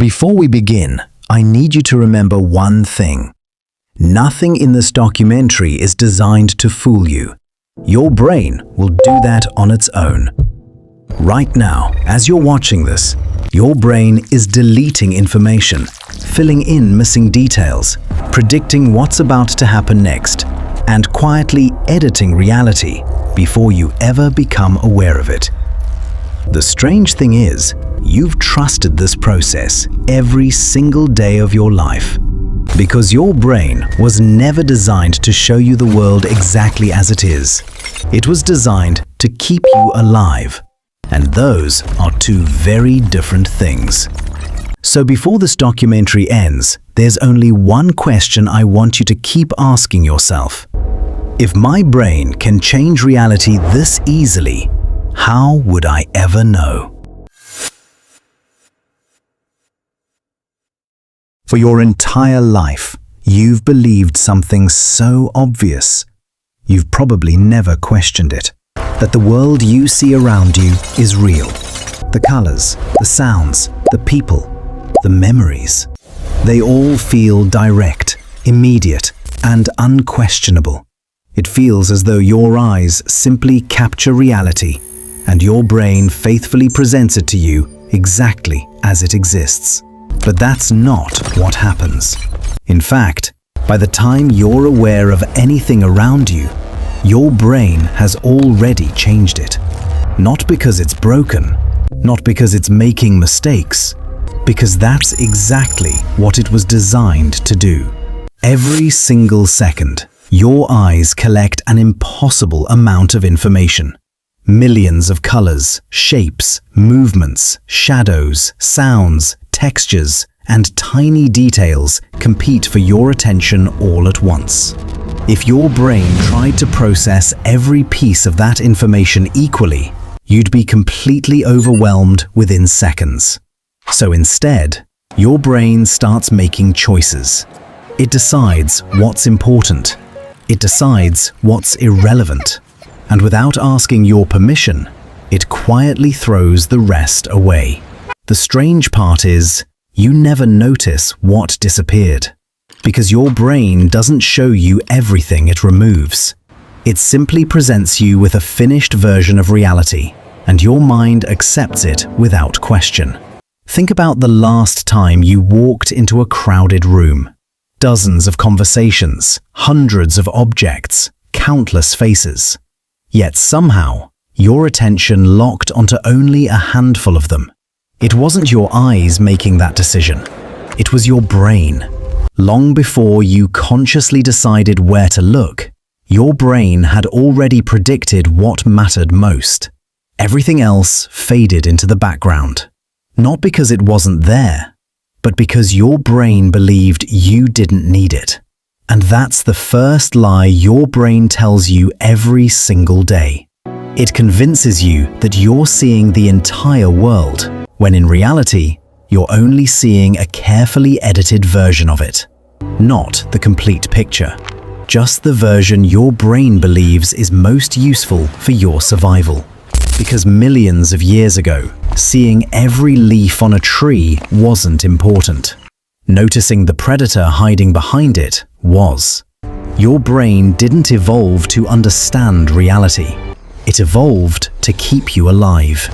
Before we begin, I need you to remember one thing. Nothing in this documentary is designed to fool you. Your brain will do that on its own. Right now, as you're watching this, your brain is deleting information, filling in missing details, predicting what's about to happen next, and quietly editing reality before you ever become aware of it. The strange thing is, you've trusted this process every single day of your life. Because your brain was never designed to show you the world exactly as it is. It was designed to keep you alive. And those are two very different things. So before this documentary ends, there's only one question I want you to keep asking yourself. If my brain can change reality this easily, how would I ever know? For your entire life, you've believed something so obvious. You've probably never questioned it. That the world you see around you is real. The colors, the sounds, the people, the memories. They all feel direct, immediate, and unquestionable. It feels as though your eyes simply capture reality, and your brain faithfully presents it to you exactly as it exists. But that's not what happens. In fact, by the time you're aware of anything around you, your brain has already changed it. Not because it's broken, not because it's making mistakes, because that's exactly what it was designed to do. Every single second, your eyes collect an impossible amount of information. Millions of colors, shapes, movements, shadows, sounds, textures, and tiny details compete for your attention all at once. If your brain tried to process every piece of that information equally, you'd be completely overwhelmed within seconds. So instead, your brain starts making choices. It decides what's important. It decides what's irrelevant. And without asking your permission, it quietly throws the rest away. The strange part is, you never notice what disappeared. Because your brain doesn't show you everything it removes. It simply presents you with a finished version of reality, and your mind accepts it without question. Think about the last time you walked into a crowded room. Dozens of conversations, hundreds of objects, countless faces. Yet somehow, your attention locked onto only a handful of them. It wasn't your eyes making that decision. It was your brain. Long before you consciously decided where to look, your brain had already predicted what mattered most. Everything else faded into the background. Not because it wasn't there, but because your brain believed you didn't need it. And that's the first lie your brain tells you every single day. It convinces you that you're seeing the entire world, when in reality, you're only seeing a carefully edited version of it. Not the complete picture, just the version your brain believes is most useful for your survival. Because millions of years ago, seeing every leaf on a tree wasn't important. Noticing the predator hiding behind it was. Your brain didn't evolve to understand reality. It evolved to keep you alive.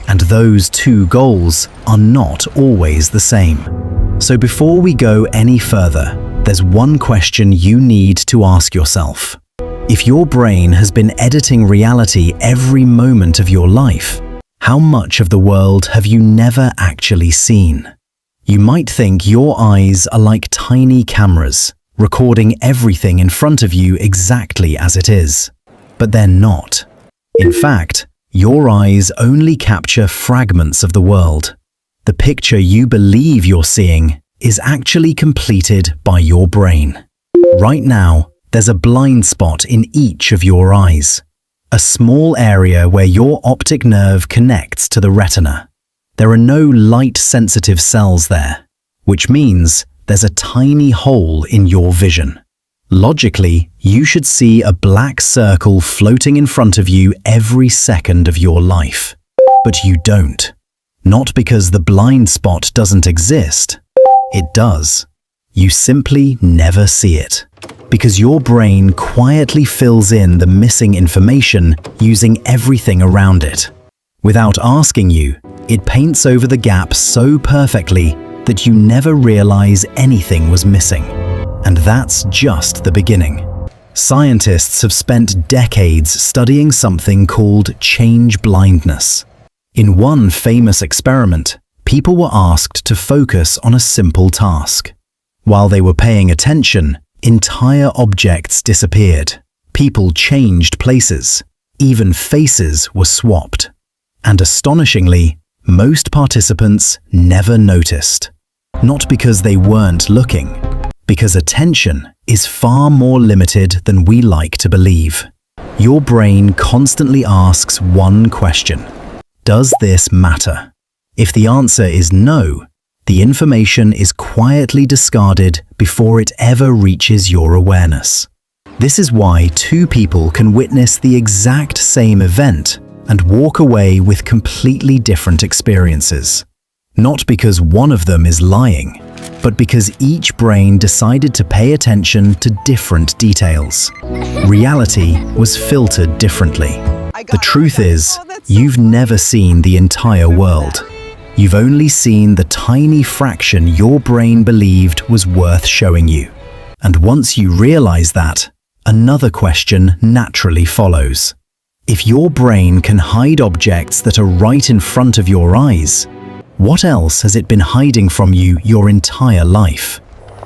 And those two goals are not always the same. So before we go any further, there's one question you need to ask yourself. If your brain has been editing reality every moment of your life, how much of the world have you never actually seen? You might think your eyes are like tiny cameras, recording everything in front of you exactly as it is. But they're not. In fact, your eyes only capture fragments of the world. The picture you believe you're seeing is actually completed by your brain. Right now, there's a blind spot in each of your eyes. A small area where your optic nerve connects to the retina. There are no light-sensitive cells there, which means there's a tiny hole in your vision. Logically, you should see a black circle floating in front of you every second of your life. But you don't. Not because the blind spot doesn't exist. It does. You simply never see it. Because your brain quietly fills in the missing information using everything around it. Without asking you, it paints over the gap so perfectly that you never realize anything was missing. And that's just the beginning. Scientists have spent decades studying something called change blindness. In one famous experiment, people were asked to focus on a simple task. While they were paying attention, entire objects disappeared. People changed places. Even faces were swapped. And astonishingly, most participants never noticed. Not because they weren't looking, because attention is far more limited than we like to believe. Your brain constantly asks one question: does this matter? If the answer is no, the information is quietly discarded before it ever reaches your awareness. This is why two people can witness the exact same event and walk away with completely different experiences. Not because one of them is lying, but because each brain decided to pay attention to different details. Reality was filtered differently. The truth is, you've never seen the entire world. You've only seen the tiny fraction your brain believed was worth showing you. And once you realize that, another question naturally follows. If your brain can hide objects that are right in front of your eyes, what else has it been hiding from you your entire life?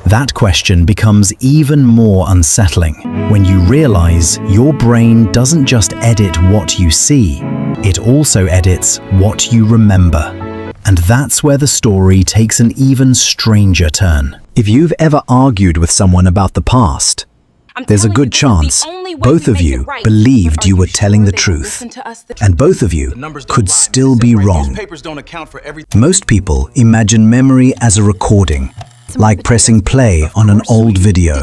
That question becomes even more unsettling when you realize your brain doesn't just edit what you see, it also edits what you remember. And that's where the story takes an even stranger turn. If you've ever argued with someone about the past, there's a good chance both of you believed you were telling the truth, and both of you could still be wrong. Most people imagine memory as a recording, like pressing play on an old video.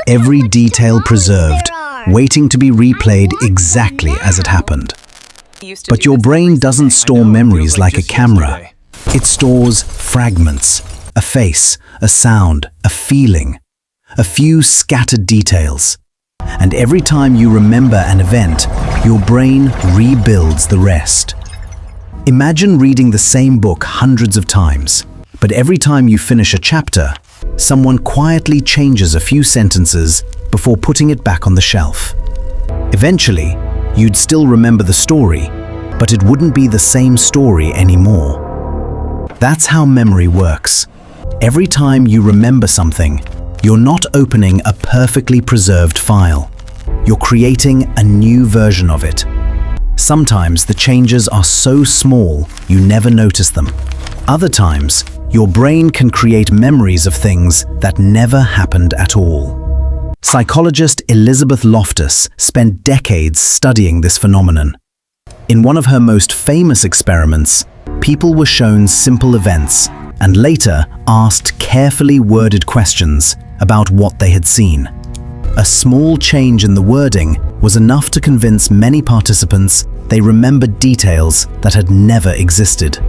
Every detail preserved, waiting to be replayed exactly as it happened. But your brain doesn't store memories like a camera. It stores fragments, a face, a sound, a feeling, a few scattered details. And every time you remember an event, your brain rebuilds the rest. Imagine reading the same book hundreds of times, but every time you finish a chapter, someone quietly changes a few sentences before putting it back on the shelf. Eventually, you'd still remember the story, but it wouldn't be the same story anymore. That's how memory works. Every time you remember something, you're not opening a perfectly preserved file. You're creating a new version of it. Sometimes the changes are so small you never notice them. Other times, your brain can create memories of things that never happened at all. Psychologist Elizabeth Loftus spent decades studying this phenomenon. In one of her most famous experiments, people were shown simple events and later asked carefully worded questions about what they had seen. A small change in the wording was enough to convince many participants they remembered details that had never existed.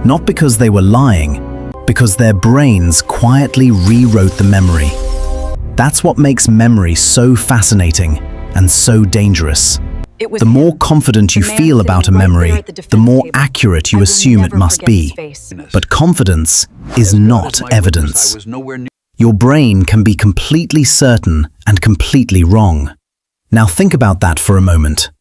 Not because they were lying, because their brains quietly rewrote the memory. That's what makes memory so fascinating and so dangerous. The more confident you feel about a memory, the more accurate you assume it must be. But confidence is not evidence. Your brain can be completely certain and completely wrong. Now think about that for a moment.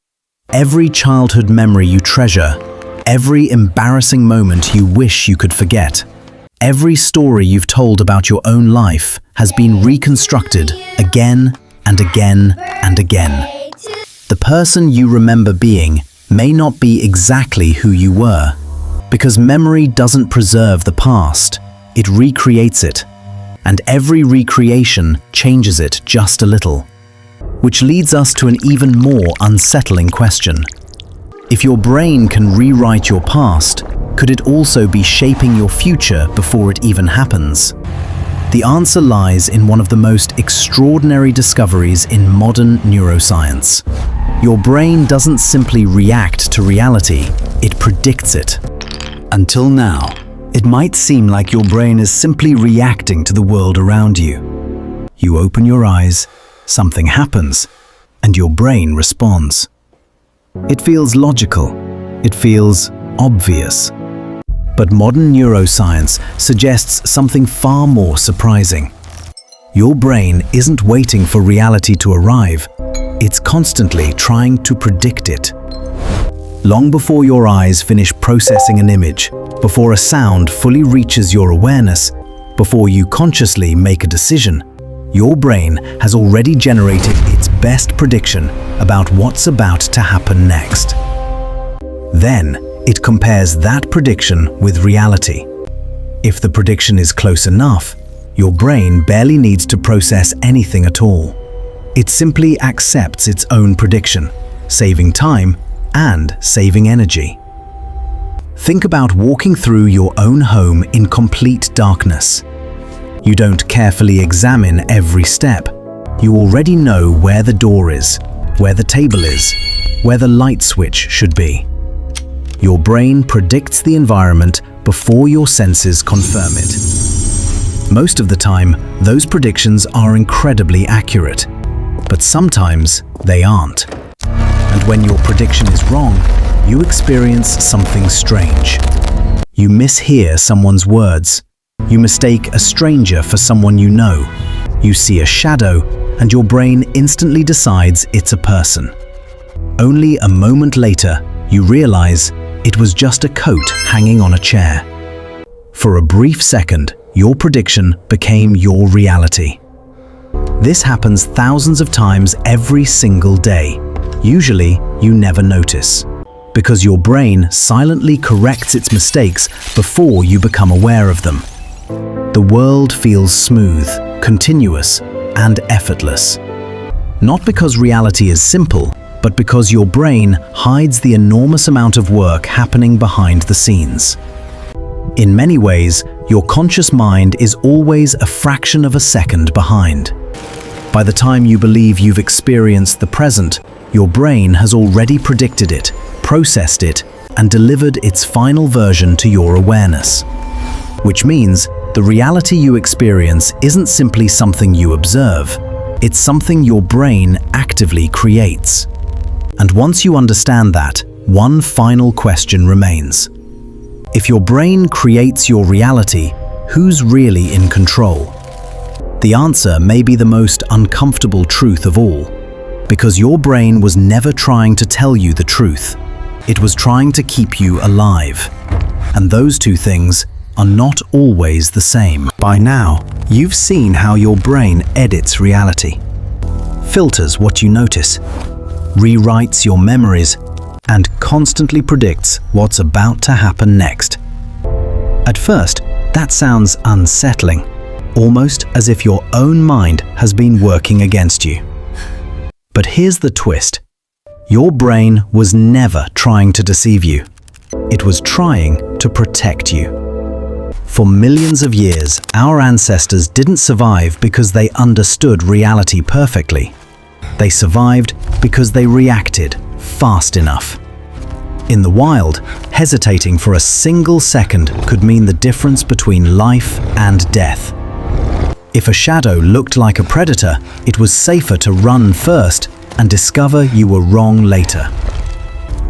Every childhood memory you treasure, every embarrassing moment you wish you could forget, every story you've told about your own life has been reconstructed again and again and again. The person you remember being may not be exactly who you were, because memory doesn't preserve the past, it recreates it. And every recreation changes it just a little. Which leads us to an even more unsettling question. If your brain can rewrite your past, could it also be shaping your future before it even happens? The answer lies in one of the most extraordinary discoveries in modern neuroscience. Your brain doesn't simply react to reality, it predicts it. Until now, it might seem like your brain is simply reacting to the world around you. You open your eyes, something happens, and your brain responds. It feels logical. It feels obvious. But modern neuroscience suggests something far more surprising. Your brain isn't waiting for reality to arrive. It's constantly trying to predict it. Long before your eyes finish processing an image, before a sound fully reaches your awareness, before you consciously make a decision, your brain has already generated its best prediction about what's about to happen next. Then, it compares that prediction with reality. If the prediction is close enough, your brain barely needs to process anything at all. It simply accepts its own prediction, saving time and saving energy. Think about walking through your own home in complete darkness. You don't carefully examine every step. You already know where the door is, where the table is, where the light switch should be. Your brain predicts the environment before your senses confirm it. Most of the time, those predictions are incredibly accurate, but sometimes they aren't. And when your prediction is wrong, you experience something strange. You mishear someone's words. You mistake a stranger for someone you know. You see a shadow, and your brain instantly decides it's a person. Only a moment later, you realize it was just a coat hanging on a chair. For a brief second, your prediction became your reality. This happens thousands of times every single day. Usually, you never notice, because your brain silently corrects its mistakes before you become aware of them. The world feels smooth, continuous, and effortless. Not because reality is simple, but because your brain hides the enormous amount of work happening behind the scenes. In many ways, your conscious mind is always a fraction of a second behind. By the time you believe you've experienced the present, your brain has already predicted it, processed it, and delivered its final version to your awareness. Which means the reality you experience isn't simply something you observe, it's something your brain actively creates. And once you understand that, one final question remains. If your brain creates your reality, who's really in control? The answer may be the most uncomfortable truth of all, because your brain was never trying to tell you the truth. It was trying to keep you alive. And those two things are not always the same. By now, you've seen how your brain edits reality, filters what you notice, rewrites your memories, and constantly predicts what's about to happen next. At first, that sounds unsettling, almost as if your own mind has been working against you. But here's the twist. Your brain was never trying to deceive you. It was trying to protect you. For millions of years, our ancestors didn't survive because they understood reality perfectly. They survived because they reacted fast enough. In the wild, hesitating for a single second could mean the difference between life and death. If a shadow looked like a predator, it was safer to run first and discover you were wrong later.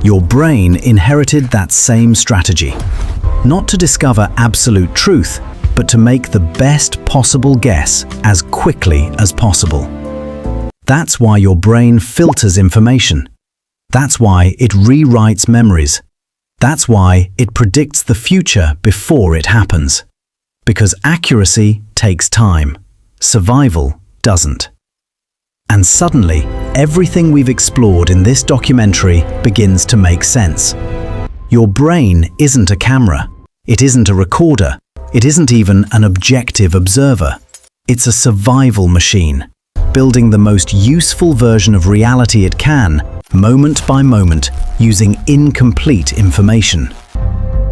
Your brain inherited that same strategy, not to discover absolute truth, but to make the best possible guess as quickly as possible. That's why your brain filters information. That's why it rewrites memories. That's why it predicts the future before it happens. Because accuracy takes time. Survival doesn't. And suddenly, everything we've explored in this documentary begins to make sense. Your brain isn't a camera. It isn't a recorder. It isn't even an objective observer. It's a survival machine, building the most useful version of reality it can, moment by moment, using incomplete information.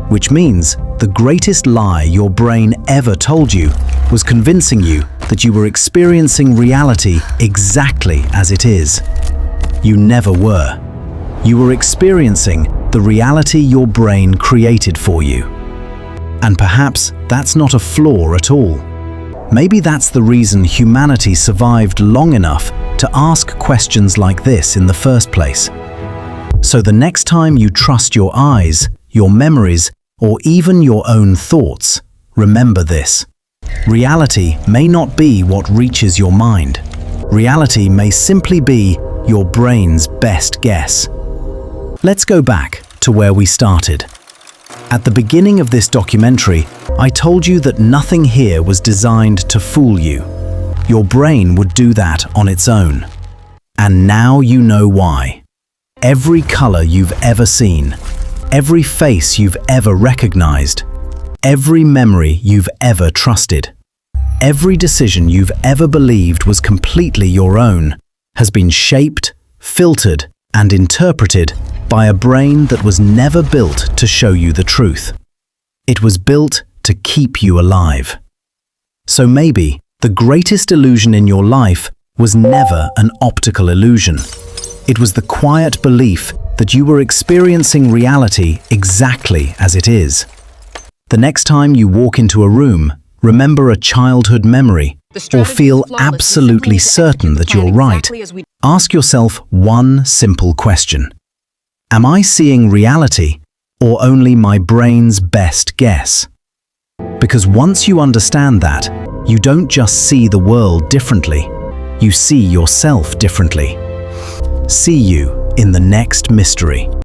Which means the greatest lie your brain ever told you was convincing you that you were experiencing reality exactly as it is. You never were. You were experiencing the reality your brain created for you. And perhaps that's not a flaw at all. Maybe that's the reason humanity survived long enough to ask questions like this in the first place. So the next time you trust your eyes, your memories, or even your own thoughts, remember this. Reality may not be what reaches your mind. Reality may simply be your brain's best guess. Let's go back to where we started. At the beginning of this documentary, I told you that nothing here was designed to fool you. Your brain would do that on its own. And now you know why. Every color you've ever seen, every face you've ever recognized, every memory you've ever trusted, every decision you've ever believed was completely your own, has been shaped, filtered, and interpreted by a brain that was never built to show you the truth. It was built to keep you alive. So maybe the greatest illusion in your life was never an optical illusion. It was the quiet belief that you were experiencing reality exactly as it is. The next time you walk into a room, remember a childhood memory, or feel absolutely certain that you're right, ask yourself one simple question. Am I seeing reality, or only my brain's best guess? Because once you understand that, you don't just see the world differently, you see yourself differently. See you in the next mystery.